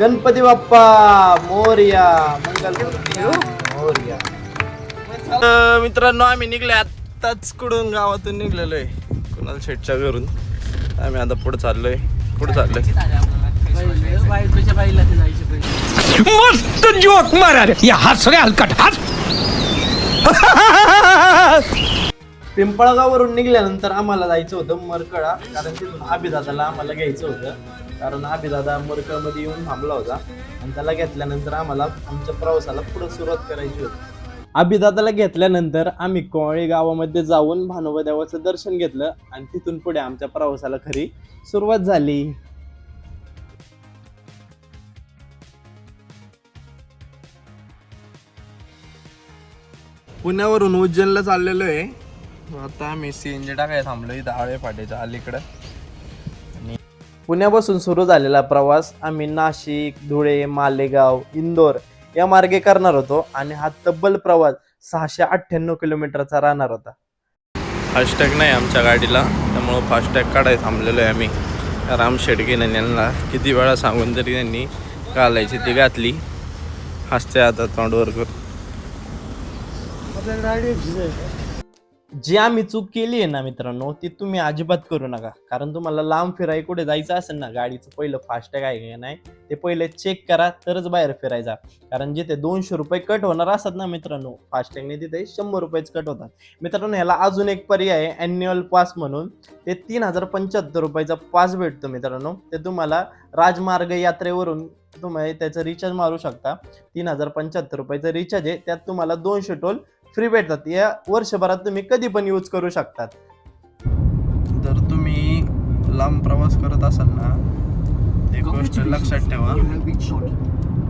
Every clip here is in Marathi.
गणपती बाप्पा मोरया, मंगलमूर्ती मोरया. मित्रांनो, आम्ही निघले आत्ताच कुठून गावातून निघलेलो आहे, कुणाल शेटच्या घरून. आम्ही आता पुढे चाललोय. कुठे चाललोय? मस्त जोक मारा रे, या हस रे हलकट हस. पिंपळगाववरून निघाल्यानंतर आम्हाला जायचं होतं मरकडा, कारण तिथून अभिदादाला आम्हाला घ्यायचं होतं. कारण अभिदादा मरकडमध्ये येऊन थांबला होता आणि त्याला घेतल्यानंतर आम्हाला आमच्या प्रवासाला पुढे सुरुवात करायची होती. अभिदादाला घेतल्यानंतर आम्ही कोळी गावामध्ये जाऊन भानोबा देवाचं दर्शन घेतलं आणि तिथून पुढे आमच्या प्रवासाला खरी सुरुवात झाली. पुण्यावरून उज्जैनला चाललेलो आहे. आता आम्ही सीएनजी टाकायला थांबलो इथं आळे फाट्याच्या अलीकडं. आणि पुण्यापासून सुरू झालेला प्रवास आम्ही नाशिक, धुळे, मालेगाव, इंदोर या मार्गे करणार होतो आणि हा तब्बल प्रवास 698 किलोमीटरचा राहणार होता. फास्टॅग नाही आमच्या गाडीला, त्यामुळं फास्टॅग काढायला थांबलेलो आहे आम्ही. राम शेडगेने यांना किती वेळा सांगून तरी त्यांनी घालायची ती घातली. हसते आता तोंडवर करून. जी आम्ही चूक केली आहे ना मित्रांनो, ती तुम्ही अजिबात करू नका. कारण तुम्हाला लांब फिराय कुठे जायचं असेल ना, गाडीचं पहिलं फास्टॅग आहे का नाही ते पहिले चेक करा, तरच बाहेर फिरायचा. कारण जिथे 200 रुपये कट होणार असतात ना मित्रांनो फास्टॅगने, तिथे 100 रुपयेच कट होतात. मित्रांनो, ह्याला अजून एक पर्याय आहे ॲन्युअल पास म्हणून. ते 3075 रुपयाचा पास भेटतो मित्रांनो. ते तुम्हाला राजमार्ग यात्रेवरून तुम्ही त्याचं रिचार्ज मारू शकता. 3075 रुपयाचं रिचार्ज आहे, त्यात तुम्हाला 200 टोल फ्री भेटतात. या वर्षभरात तुम्ही कधी पण यूज करू शकतात. जर तुम्ही लांब प्रवास करत असाल ना, एक गोष्ट लक्षात ठेवा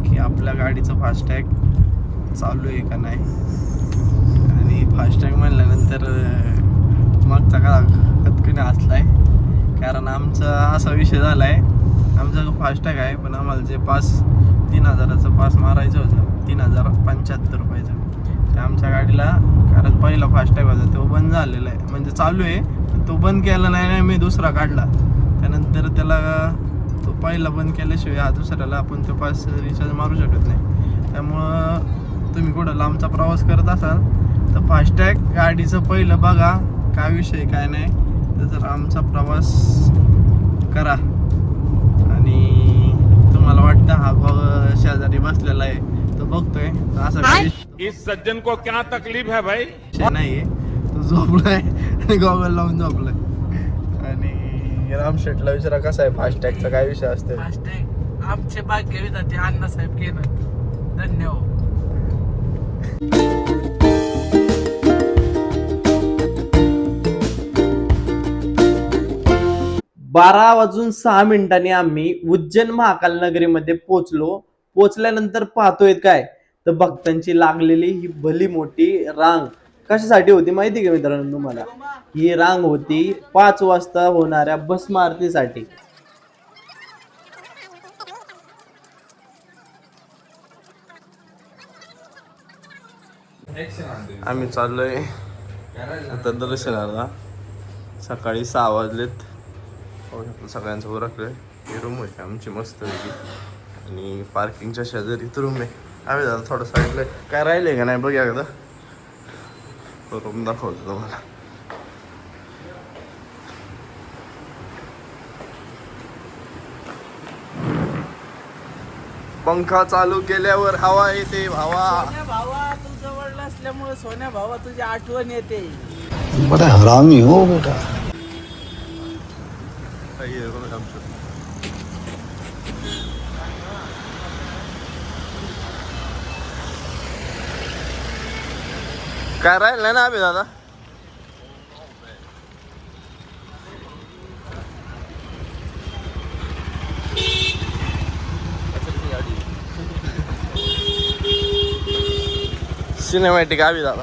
की आपल्या गाडीचं फास्टॅग चालू आहे का नाही. आणि फास्टॅग म्हणल्यानंतर मागचा का कतकीने हसलाय. कारण आमचा असा विषय झाला आहे, आमचा फास्टॅग आहे पण आम्हाला जे पास 3000चं पास मारायचं होतं, 3075 रुपयाचं, ते आमच्या गाडीला, कारण पहिला फास्टॅग होता तो बंद झालेला आहे. म्हणजे चालू आहे पण तो बंद केला नाही, मी दुसरा काढला. त्यानंतर त्याला तो पहिला बंद केल्याशिवाय हा दुसऱ्याला आपण तो पास रिचार्ज मारू शकत नाही. त्यामुळं तुम्ही कुठं लांबचा प्रवास करत असाल तर फास्टॅग गाडीचं पहिलं बघा काय विषय काय नाही. तर जर आमचा प्रवास करा आणि तुम्हाला वाटतं हा शेजारी बसलेला आहे तो बघतोय, तर असं काही इस सज्जन को क्या तकलीफ है भाई? नाहीये. तो झोपलाय आणि गॉगल लावून झोपलाय. आणि राम शेटला विचारा कसा आहे फास्टॅगचा काय विषय असतो. फास्टॅग आमचे भाग्य विधाते अण्णासाहेब घेणं. धन्यवाद. 12:06 आम्ही उज्जैन महाकाल नगरीमध्ये पोचल्यानंतर पाहतोय काय तर भक्तांची लागलेली ही भली मोठी रांग. कशासाठी होती माहिती का मित्रांनो तुम्हाला? ही रांग होती 5 वाजता होणाऱ्या भस्म आरतीसाठी. आम्ही चाललोय आता दर्शनाला. सकाळी 6 वाजलेत. सगळ्यांचं उरकलंय. ही रूम होती आमची मस्त होती आणि पार्किंगच्या शेजारीच रूम आहे. आम्ही दादा थोडं साईडला काय राहिले का नाही बघ एकदा. रूम दाखवतो तुम्हाला. पंखा चालू केल्यावर हवा येते भावा. सोन्या भावा तू जवळ असल्यामुळे सोन्या भावा तुझी आठवण येते. बड़ा हरामी हो बेटा. काय राहिलं ना आम्ही दादा. सिनेमॅटिक आम्ही दादा.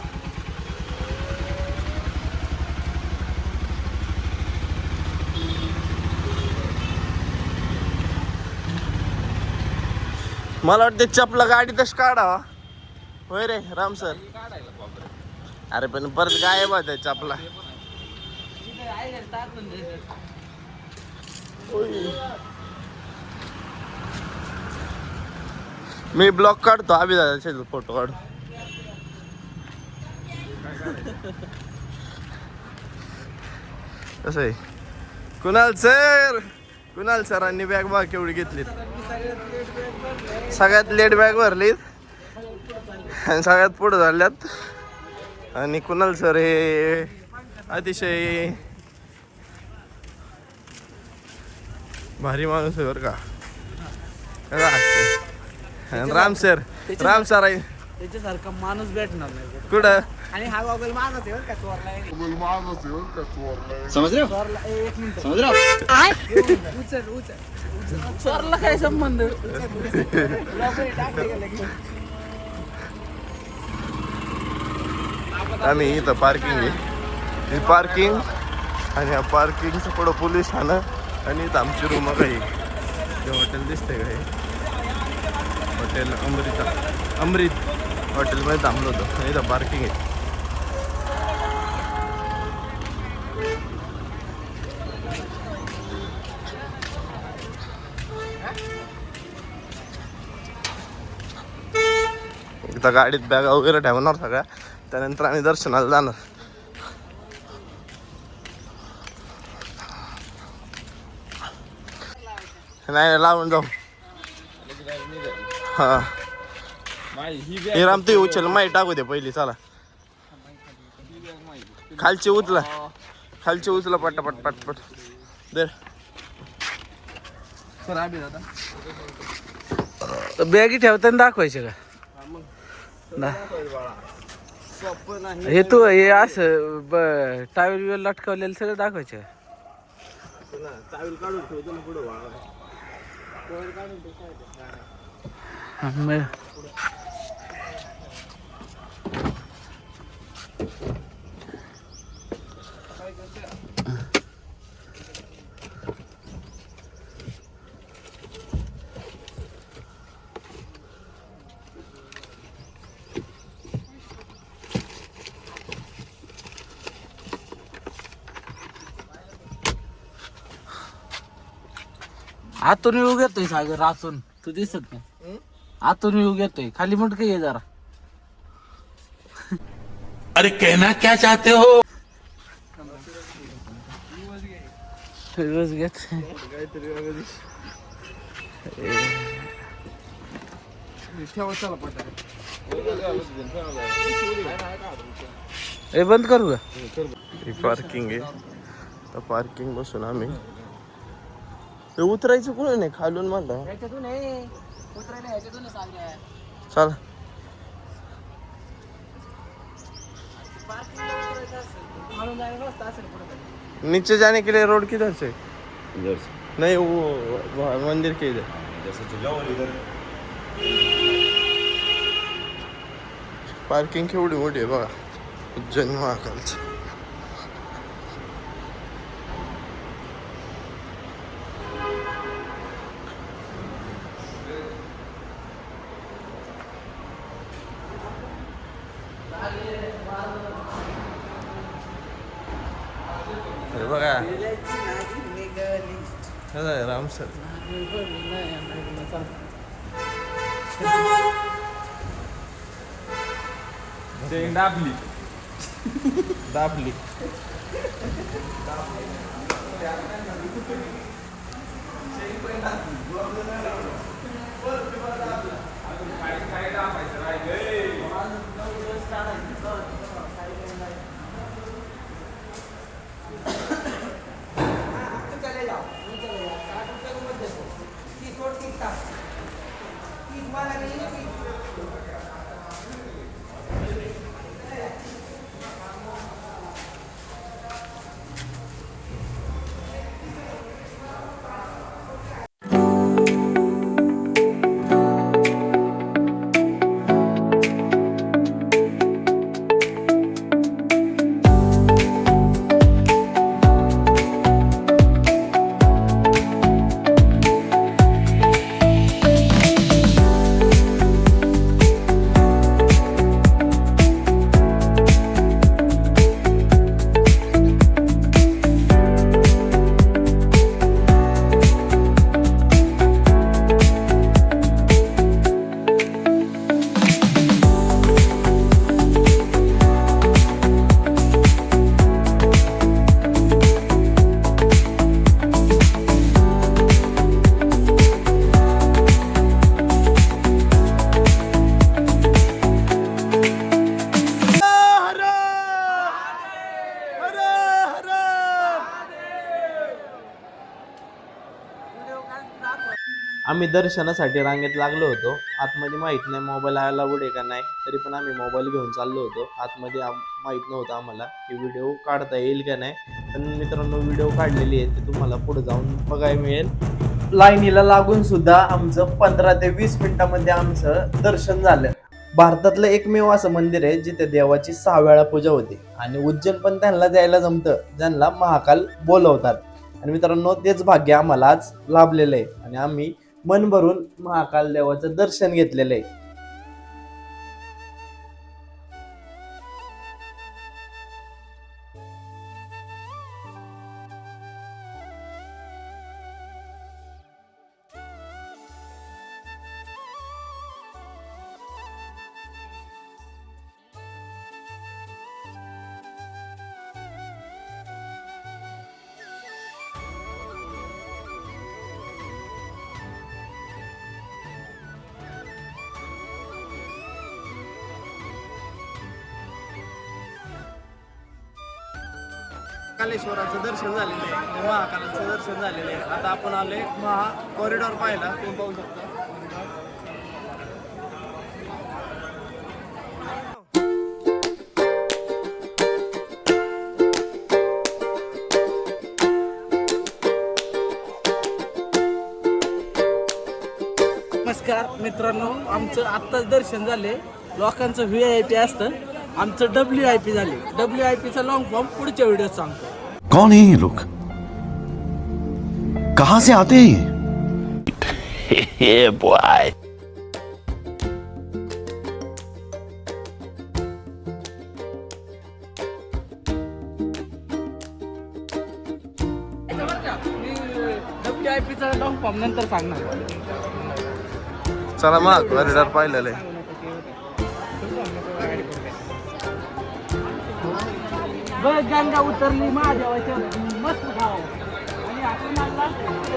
मला वाटतं चपला गाडीतच काढावा. होय रे राम सर. अरे पण परत गायब आहे चपला. मी ब्लॉग काढतो आम्ही दादाचे फोटो काढ. कसं आहे कुणाल सरांनी बॅग बघ केवढी घेतलीत. सगळ्यात लेट बॅग भरलीत आणि सगळ्यात पुढे झाल्यात. आणि कुणाल सर हे अतिशय भारी माणूस आहे बरं का. राम सर आहे त्याच्यासारखा माणूस भेटणार नाही कुठं. आणि हा गॉगल माझाच आहे बरं का चोरला एक मिनिट उचल चोरला काय संबंध आम्ही इथं पार्किंग आहे ही पार्किंग आणि या पार्किंगचं पुढं पोलीस ठाणं आणि इथं आमची रूम काही जे हॉटेल दिसतंय का हे हॉटेल अमृत हॉटेलमध्ये थांबलो होतो आणि इथं पार्किंग आहे. इथं गाडीत बॅग वगैरे ठेवणार सगळ्या. त्यानंतर आम्ही दर्शनाला जाणार. नाही लावून जाऊ. हा हे राम तू उचल माहिती टाकू दे पहिली. चला खालची उचला पटापट पटपट दे. बॅगी ठेवताना दाखवायचे का हे तू हे असं टावेल बिवेल लटकवलेलं सगळं दाखवायचं आतून येऊ घेतोय सागर आतून तू दिसत नाही. आतून येऊ घेतोय खाली मुंडक ये जरा. अरे कहना क्या चाहते हो. दिवस घेत हे बंद करू का. ही पार्किंग आहे. तर पार्किंग बसून आम्ही हे उतरायचं कुठे नाही खालून म्हणलं. चला नीचे जाने के लिए रोड किधर से. नहीं वो मंदिर के इधर. पार्किंग केवढी मोठी आहे बघा उज्जैन महाकालची. बघा राम सर दाबली आम्ही दर्शनासाठी रांगेत लागलो होतो. आतमध्ये माहीत नाही मोबाईल अलाउड आहे का नाही, तरी पण आम्ही मोबाईल घेऊन चाललो होतो आतमध्ये. माहीत नव्हतं आम्हाला की व्हिडिओ काढता येईल का नाही, पण मित्रांनो व्हिडिओ काढलेली आहे, ते तुम्हाला पुढे जाऊन बघायला मिळेल. लाईनीला लागून सुद्धा आमचं 15 ते 20 मिनिटामध्ये आमचं दर्शन झालं. भारतातलं एकमेव असं मंदिर आहे जिथे देवाची 6 वेळा पूजा होते, आणि उज्जैन पण त्यांना जायला जमतं ज्यांना महाकाल बोलवतात. आणि मित्रांनो तेच भाग्य आम्हाला आज लाभलेलं आहे, आणि आम्ही मन भरून महाकाल देवाचं दर्शन घेतलेलं आहे. कालेश्वराचं दर्शन झालेलं आहे आणि महाकालाचं दर्शन झालेलं आहे. आता आपण आलोय महा कॉरिडॉर पाहायला. तुम्ही पाहू शकता नमस्कार मित्रांनो, आमचं आत्ताच दर्शन झाले. लोकांचं VIP असतं, आमचं WIP झाले. WIPचा लॉंग फॉर्म पुढच्या व्हिडिओत सांगतो. कौन है ये लोग, कहां से आते हैं ये? WIPचा लॉंग फॉर्म नंतर सांगणार. चला मग कॉरिडॉर पाहिलेलं आहे. बस गंगा उतरली महादेवाच्या मस्त गाव. आणि आपण आला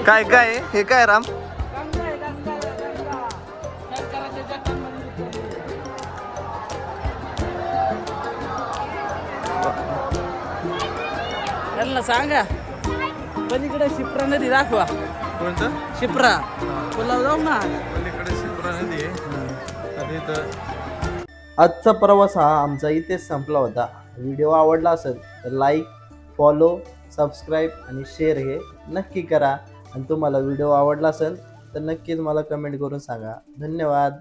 काय काय आहे? हे काय राम? गंगा आहे, गंगा आहे, गंगा. शंकराच्या जटांमध्ये उतरली. त्यांना सांगा पण इकडे शिप्रा नदी दाखवा. कोणतं? शिप्रा तुला जाऊ ना. पलीकडे शिप्रा नदी आहे आणि इथं आजचा प्रवास हा आमचा इथेच संपला होता. व्हिडिओ आवडला असेल तर लाईक, फॉलो, सबस्क्राईब आणि शेअर हे नक्की करा. आणि तुम्हाला व्हिडिओ आवडला असेल तर नक्कीच मला कमेंट करून सांगा. धन्यवाद.